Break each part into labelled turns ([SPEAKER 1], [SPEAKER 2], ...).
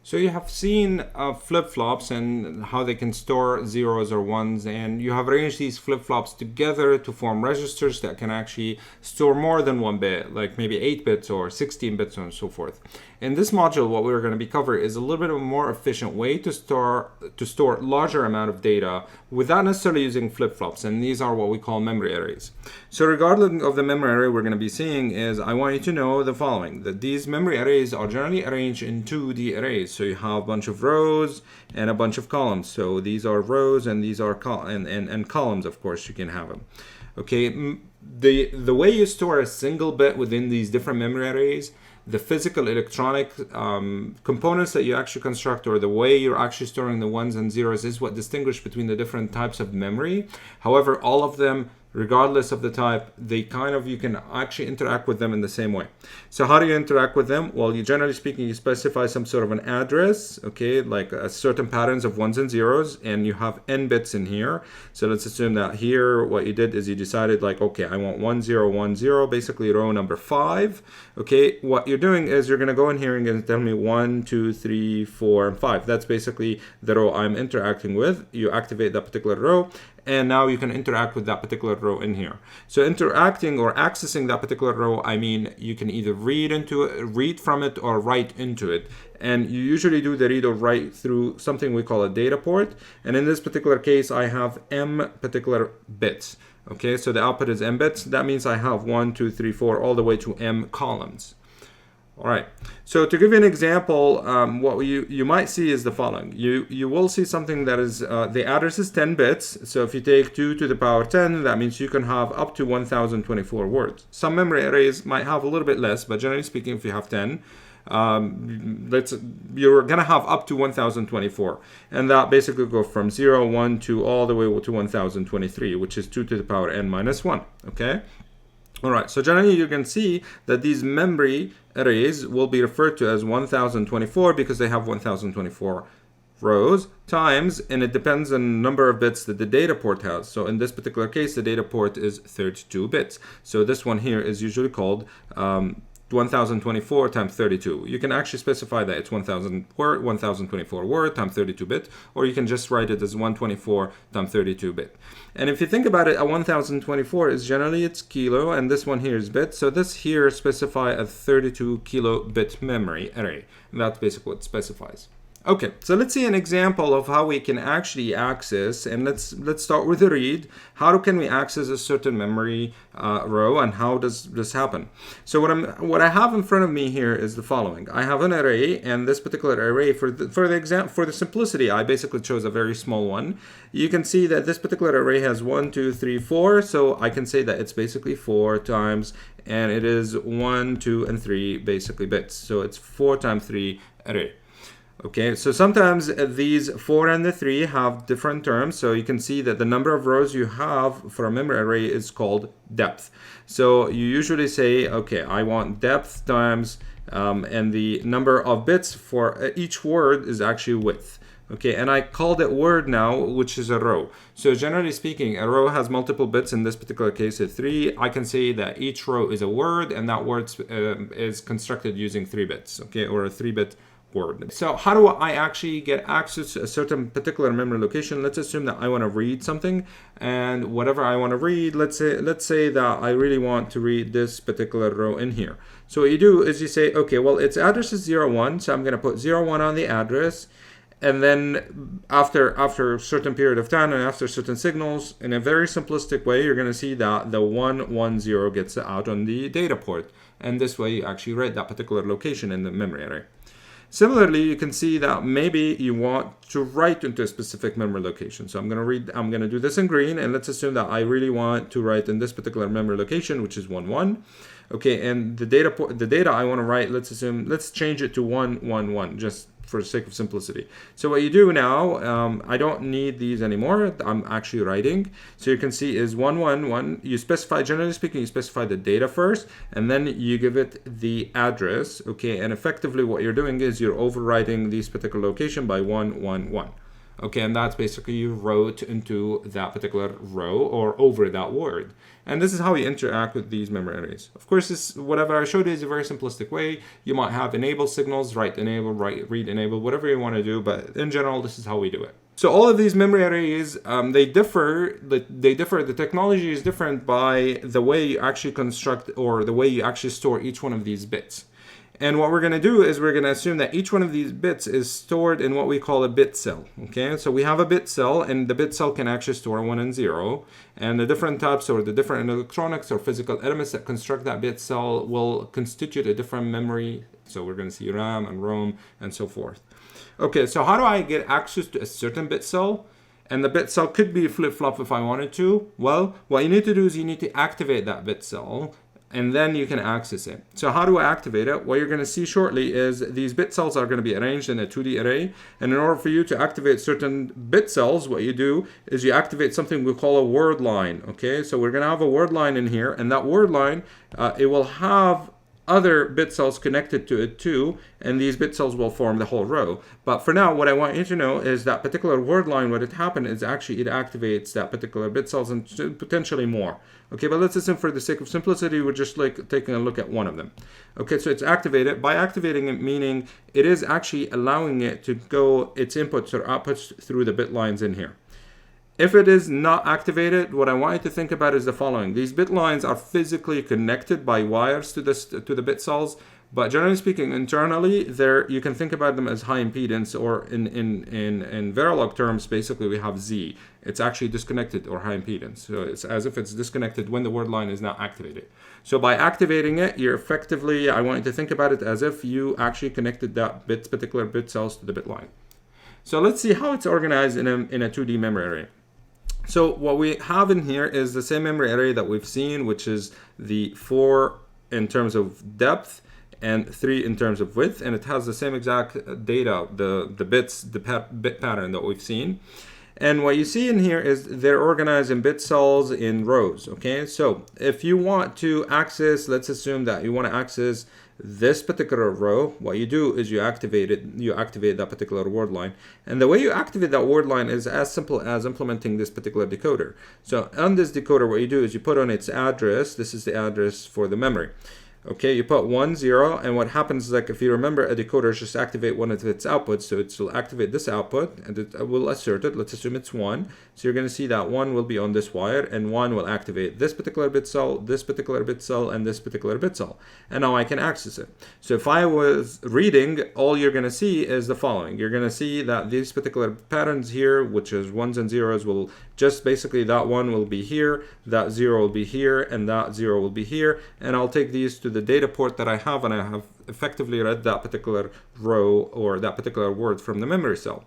[SPEAKER 1] So you have seen flip-flops and how they can store zeros or ones, and you have arranged these flip-flops together to form registers that can actually store more than one bit, like maybe 8 bits or 16 bits and so forth. In this module, what we're going to be covering is a little bit of a more efficient way to store larger amount of data without necessarily using flip-flops, and these are what we call memory arrays. So regardless of the memory array we're going to be seeing is, I want you to know the following, that these memory arrays are generally arranged in 2D arrays. So you have a bunch of rows and a bunch of columns. So these are rows and these are columns, of course, you can have them. Okay, the way you store a single bit within these different memory arrays, the physical electronic components that you actually construct, or the way you're actually storing the ones and zeros, is what distinguish between the different types of memory. However, all of them, regardless of the type, you can actually interact with them in the same way. So how do you interact with them? Well, generally speaking, you specify some sort of an address, okay, like certain patterns of ones and zeros, and you have n bits in here. So let's assume that here what you did is you decided, like, okay, I want 1010, basically row number 5. Okay, what you're doing is you're going to go in here and going to tell me 1, 2, 3, 4, and 5. That's basically the row I'm interacting with. You activate that particular row, and now you can interact with that particular row in here. So interacting or accessing that particular row, I mean, you can either read from it or write into it. And you usually do the read or write through something we call a data port. And in this particular case, I have m particular bits. Okay, so the output is m bits. That means I have 1, 2, 3, 4, all the way to m columns. All right, so to give you an example, what you might see is the following. You will see something that is, the address is 10 bits. So if you take 2 to the power 10, that means you can have up to 1024 words. Some memory arrays might have a little bit less, but generally speaking, if you have 10, you're going to have up to 1024. And that basically goes from 0, 1, 2, all the way to 1023, which is 2 to the power n minus 1, okay? All right, so generally you can see that these memory arrays will be referred to as 1024 because they have 1024 rows times, and it depends on the number of bits that the data port has. So in this particular case, the data port is 32 bits. So this one here is usually called 1024 times 32. You can actually specify that it's 1024 word times 32 bit, or you can just write it as 124 times 32 bit. And if you think about it, a 1024 is generally it's kilo, and this one here is bit. So this here specify a 32 kilobit memory array. And that's basically what it specifies. Okay, so let's see an example of how we can actually access, and let's start with the read. How can we access a certain memory row, and how does this happen? So what I have in front of me here is the following. I have an array, and this particular array, for the simplicity, I basically chose a very small one. You can see that this particular array has 1, 2, 3, 4, so I can say that it's basically 4 times, and it is 1, 2, and 3 basically bits. So it's 4 times 3 array. Okay, so sometimes these 4 and the 3 have different terms. So you can see that the number of rows you have for a memory array is called depth. So you usually say, okay, I want depth times, and the number of bits for each word is actually width. Okay, and I called it word now, which is a row. So generally speaking, a row has multiple bits. In this particular case, it's 3. I can say that each row is a word, and that word is constructed using 3 bits, okay, or a 3-bit word. So how do I actually get access to a certain particular memory location? Let's assume that I want to read something, and whatever I want to read, let's say that I really want to read this particular row in here. So what you do is you say, okay, well, its address is 01, so I'm going to put 01 on the address, and then after a certain period of time and after certain signals, in a very simplistic way, you're going to see that the 110 gets out on the data port, and this way you actually read that particular location in the memory array. Similarly, you can see that maybe you want to write into a specific memory location. So I'm going to do this in green, and let's assume that I really want to write in this particular memory location, which is 11. Okay, and the data I want to write, let's change it to 111, just for the sake of simplicity. So what you do now, I don't need these anymore. I'm actually writing. So you can see is 111. You specify, generally speaking, you specify the data first, and then you give it the address. Okay, and effectively what you're doing is you're overwriting this particular location by 111. Okay, and that's basically you wrote into that particular row or over that word. And this is how you interact with these memory arrays. Of course, this whatever I showed you is a very simplistic way. You might have enable signals, write enable, write read enable, whatever you want to do, but in general, this is how we do it. So all of these memory arrays, they differ. The technology is different by the way you actually construct or the way you actually store each one of these bits. And what we're going to do is we're going to assume that each one of these bits is stored in what we call a bit cell. Okay, so we have a bit cell, and the bit cell can actually store 1 and 0. And the different types or the different electronics or physical elements that construct that bit cell will constitute a different memory. So we're going to see RAM and ROM and so forth. Okay, so how do I get access to a certain bit cell? And the bit cell could be flip-flop if I wanted to. Well, what you need to do is you need to activate that bit cell, and then you can access it. So how do I activate it? What you're going to see shortly is these bit cells are going to be arranged in a 2D array. And in order for you to activate certain bit cells, what you do is you activate something we call a word line. Okay, so we're going to have a word line in here, and that word line, it will have other bit cells connected to it too, and these bit cells will form the whole row. But for now, what I want you to know is that particular word line, what it happened is actually it activates that particular bit cells and potentially more. Okay, but let's assume for the sake of simplicity, we're just like taking a look at one of them. Okay, so it's activated. By activating it, meaning it is actually allowing it to go its inputs or outputs through the bit lines in here. If it is not activated, what I want you to think about is the following. These bit lines are physically connected by wires to the bit cells, but generally speaking, internally, you can think about them as high impedance, or in Verilog terms, basically we have Z. It's actually disconnected or high impedance. So it's as if it's disconnected when the word line is not activated. So by activating it, you're effectively, I want you to think about it as if you actually connected that particular bit cells to the bit line. So let's see how it's organized in a 2D memory array. So what we have in here is the same memory array that we've seen, which is the 4 in terms of depth and 3 in terms of width, and it has the same exact data, the bits, the bit pattern that we've seen. And what you see in here is they're organized in bit cells in rows. Okay, so if you want to access, let's assume that you want to access this particular row, what you do is you activate that particular word line. And the way you activate that word line is as simple as implementing this particular decoder. So on this decoder, what you do is you put on its address. This is the address for the memory. Okay, you put 1, 0, and what happens is, like, if you remember, a decoder is just activate one of its outputs. So it will activate this output, and it will assert it. Let's assume it's 1. So you're going to see that 1 will be on this wire, and 1 will activate this particular bit cell, this particular bit cell, and this particular bit cell. And now I can access it. So if I was reading, all you're going to see is the following. You're going to see that these particular patterns here, which is 1s and 0s, will just basically that 1 will be here, that 0 will be here, and that 0 will be here. And I'll take these to the data port that I have, and I have effectively read that particular row or that particular word from the memory cell.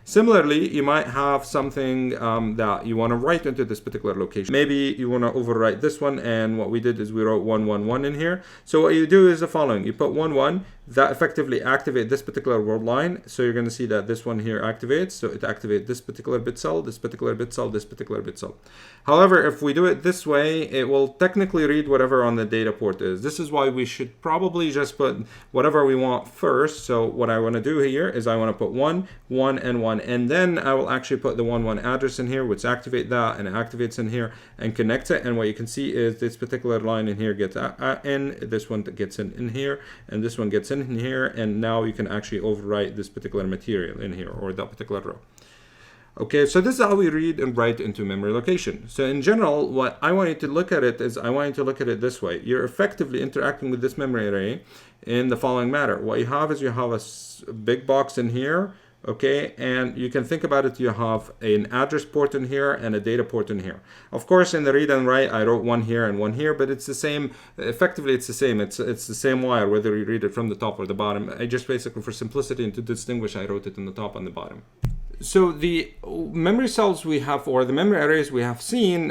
[SPEAKER 1] Similarly, you might have something that you want to write into this particular location. Maybe you want to overwrite this one, and what we did is we wrote 1, 1, 1 in here. So what you do is the following. You put 1, 1. That effectively activates this particular word line. So you're going to see that this one here activates. So it activates this particular bit cell, this particular bit cell, this particular bit cell. However, if we do it this way, it will technically read whatever on the data port is. This is why we should probably just put whatever we want first. So what I want to do here is I want to put 1, 1, and 1. And then I will actually put the 1, 1 address in here, which activate that, and it activates in here and connects it. And what you can see is this particular line in here gets in, this one gets in here, and this one gets in here, and now you can actually overwrite this particular material in here or that particular row. Okay, so this is how we read and write into memory location. So in general, what I want you to look at it is I want you to look at it this way. You're effectively interacting with this memory array in the following manner. What you have is you have a big box in here. Okay, and you can think about it, you have an address port in here and a data port in here. Of course, in the read and write, I wrote 1 here and 1 here, but it's the same, effectively it's the same. It's the same wire, whether you read it from the top or the bottom. I just basically, for simplicity and to distinguish, I wrote it in the top and the bottom. So the memory cells we have, or the memory arrays we have seen,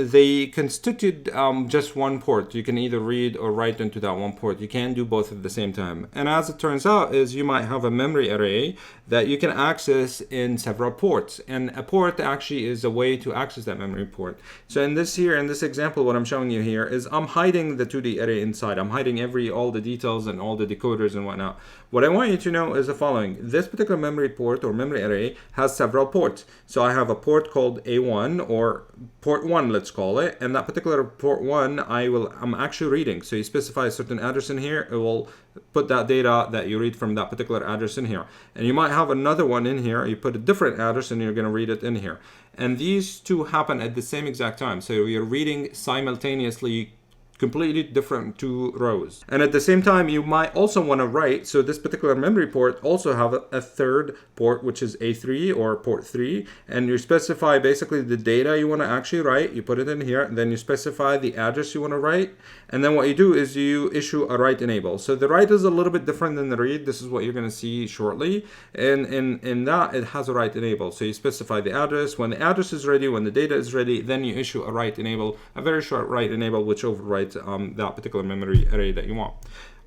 [SPEAKER 1] they constitute just one port. You can either read or write into that one port. You can't do both at the same time. And as it turns out, is you might have a memory array that you can access in several ports. And a port actually is a way to access that memory port. So in this example, what I'm showing you here is I'm hiding the 2D array inside. I'm hiding all the details and all the decoders and whatnot. What I want you to know is the following. This particular memory port or memory array has several ports. So I have a port called A1, or port 1, let's call it, and that particular port 1 I'm actually reading. So you specify a certain address in here, it will put that data that you read from that particular address in here. And you might have another one in here, you put a different address and you're going to read it in here. And these two happen at the same exact time. So you're reading simultaneously completely different two rows. And at the same time, you might also want to write, so this particular memory port also have a third port, which is A3 or port 3, and you specify basically the data you want to actually write, you put it in here, and then you specify the address you want to write, and then what you do is you issue a write enable. So the write is a little bit different than the read. This is what you're going to see shortly, and in that it has a write enable. So you specify the address. When the address is ready, when the data is ready, then you issue a write enable, a very short write enable, which overrides that particular memory array that you want.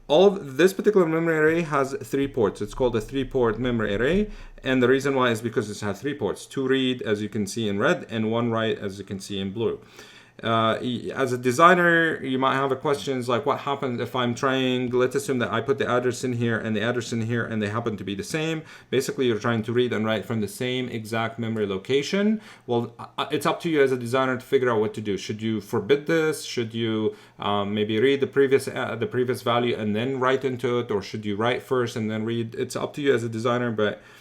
[SPEAKER 1] All of this particular memory array has 3 ports. It's called a 3-port memory array, and the reason why is because it has 3 ports: 2 read, as you can see in red, and 1 write, as you can see in blue. As a designer, you might have questions like, what happens if I'm trying, let's assume that I put the address in here and the address in here and they happen to be the same. Basically, you're trying to read and write from the same exact memory location. Well, it's up to you as a designer to figure out what to do. Should you forbid this? Should you maybe read the previous value and then write into it? Or should you write first and then read? It's up to you as a designer, but